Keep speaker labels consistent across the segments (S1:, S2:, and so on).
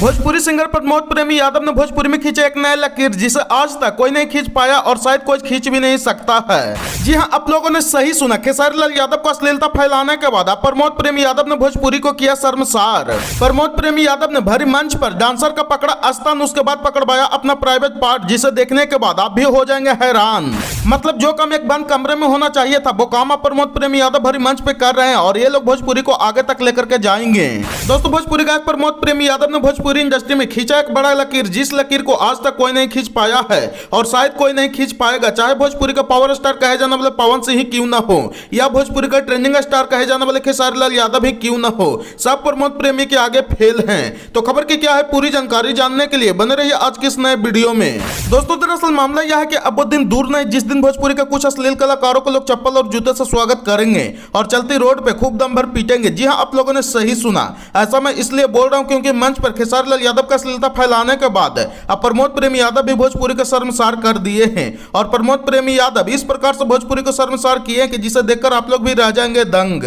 S1: Bhojpuri singer Pramod प्रेमी यादव ने भोजपुरी में खींचा एक नया लकीर जिसे आज तक कोई नहीं खींच पाया और शायद कोई खींच भी नहीं सकता है। जी हां, आप लोगों ने सही सुना। खेसारी लाल यादव को अश्लीलता फैलाने के बाद अब प्रमोद प्रेमी यादव ने भोजपुरी को किया शर्मसार। प्रमोद प्रेमी यादव ने भरी मंच पर डांसर का पकड़ा स्तन, उसके बाद पकड़वाया अपना प्राइवेट पार्ट, जिसे देखने के बाद आप भी हो जाएंगे हैरान। मतलब जो काम एक बंद कमरे में होना चाहिए था वो काम अब प्रमोद प्रेमी यादव भरी मंच पे कर रहे हैं और ये लोग भोजपुरी को आगे तक लेकर के जाएंगे। दोस्तों, भोजपुरी गायक प्रमोद प्रेमी यादव ने भोजपुरी इंडस्ट्री में खींचा एक बड़ा लकीर, जिस लकीर को आज तक कोई नहीं खींच पाया है और शायद कोई नहीं खींच पाएगा। चाहे भोजपुरी का पावर स्टार कहे जाने वाले पवन सिंह ही क्यों ना हो या भोजपुरी का ट्रेंडिंग स्टार कहे जाने वाले खेसारी लाल यादव ही क्यों ना हो, सब प्रमोद प्रेमी के आगे फेल हैं। तो खबर की क्या है पूरी जानकारी जानने के लिए बने रहिए आज के इस नए वीडियो में। दोस्तों, दरअसल मामला यह है कि अब वो दिन दूर नहीं जिस दिन भोजपुरी के कुछ अश्लील कलाकारों को लोग चप्पल और जूते से स्वागत करेंगे और चलती रोड पे खूब दम भर पीटेंगे। जी हां, आप लोगों ने सही सुना। ऐसा मैं इसलिए बोल रहा हूं क्योंकि मंच पर खेसारी लाल यादव का अश्लीलता फैलाने के बाद अब प्रमोद प्रेमी यादव भी भोजपुरी को शर्मसार कर दिए हैं और प्रमोद प्रेमी यादव इस प्रकार से भोजपुरी को शर्मसार किए कि जिसे देखकर आप लोग भी रह जाएंगे दंग।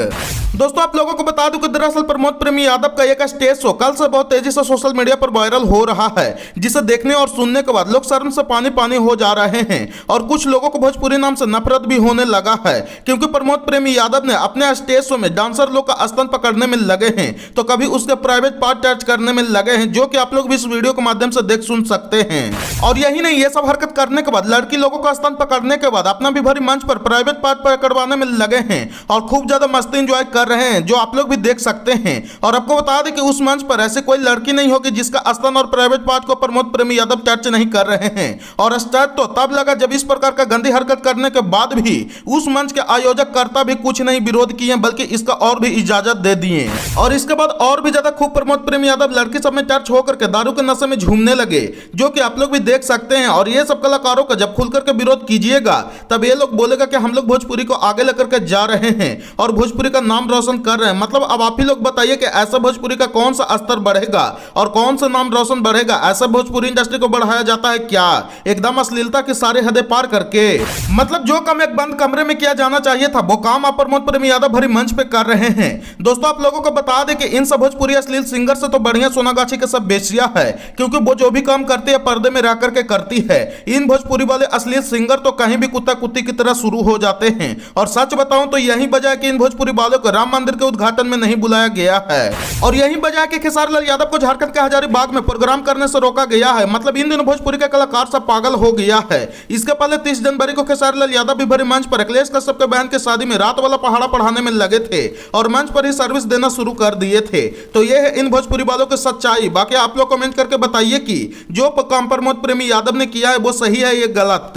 S1: दोस्तों, आप लोगों को बता दूं कि दरअसल प्रमोद प्रेमी यादव का एक स्टेज शो कल से बहुत तेजी से सोशल मीडिया पर वायरल हो रहा है, जिसे देखने और सुनने के बाद लोग शर्म से पानी पानी हो जा रहे हैं और कुछ लोगों को भोजपुरी नाम से नफरत भी होने लगा है क्योंकि प्रमोद प्रेमी यादव ने अपने स्टेज शो में डांसर लोग का स्तन पकड़ने में लगे हैं तो कभी उसके प्राइवेट पार्ट टच करने में लगे हैं, जो कि आप लोग भी इस वीडियो के माध्यम से देख सुन सकते हैं। और यही नहीं, ये सब हरकत करने के बाद लड़की लोगों का स्तन पकड़ने के बाद अपना भी भरी मंच पर प्राइवेट पार्ट पकड़वाने में लगे हैं और खूब ज्यादा मस्ती एंजॉय कर रहे हैं, जो आप लोग भी देख सकते हैं। और आपको बता दें कि उस मंच पर ऐसी कोई लड़की नहीं होगी जिसका स्तन और प्राइवेट पार्ट को प्रमोद प्रेमी यादव टच नहीं कर रहे हैं। और स्टार्ट तो तब लगा जब इस प्रकार का गंदी हरकत करने के बाद भी उस मंच के आयोजक कर्ता भी कुछ नहीं विरोध किए बल्कि इसका और भी इजाजत दे दिए और इसके बाद और भी ज्यादा खूब प्रमोद प्रेमी यादव लड़की सब में टच होकर के दारू के नशे में झूमने लगे, जो कि आप लोग भी देख सकते हैं। और ये सब कलाकारों का जब खुलकर के विरोध कीजिएगा तब ये लोग बोलेगा कि हम लोग भोजपुरी को आगे लेकर के जा रहे हैं और भोजपुरी का नाम रोशन कर रहे हैं। मतलब अब आप ही लोग बताइए कि ऐसा भोजपुरी का कौन सा स्तर बढ़ेगा और कौन सा नाम रोशन बढ़ेगा। ऐसा भोजपुरी इंडस्ट्री को बढ़ाया जाता है क्या एकदम अश्लीलता के सारे हदें पार करके। मतलब जो काम एक बंद कमरे में किया जाना चाहिए था वो काम आप प्रमोद प्रेमी यादव भरी मंच पे कर रहे हैं। दोस्तों, आप लोगों को बता दें कि इन सब भोजपुरी अश्लील सिंगर से तो बढ़िया सोनागाछी के सब बेचिया है क्योंकि वो जो भी काम करती है पर्दे में रह करके करती है। इन भोजपुरी वाले अश्लील सिंगर तो कहीं भी कुत्ता कुत्ती की तरह शुरू हो जाते हैं और सच बताऊं तो यही वजह है कि इन भोजपुरी वालों को राम मंदिर के उद्घाटन में नहीं बुलाया गया है और यही वजह है कि खेसारी लाल यादव को झारखंड के हजारीबाग में प्रोग्राम करने से रोका गया है। मतलब इन दिनों भोजपुरी का कलाकार सब पागल हो गया है। इसके पहले 30 जनवरी को खेसारी लाल यादव भी भरे मंच पर अखिलेश कश्यप के बहन की शादी में रात वाला पहाड़ा पढ़ाने में लगे थे और मंच पर ही सर्विस देना शुरू कर दिए थे। तो ये है इन भोजपुरी वालों की सच्चाई। बाकी आप लोग कमेंट करके बताइए कि जो काम प्रमोद प्रेमी यादव ने किया है वो सही है या गलत।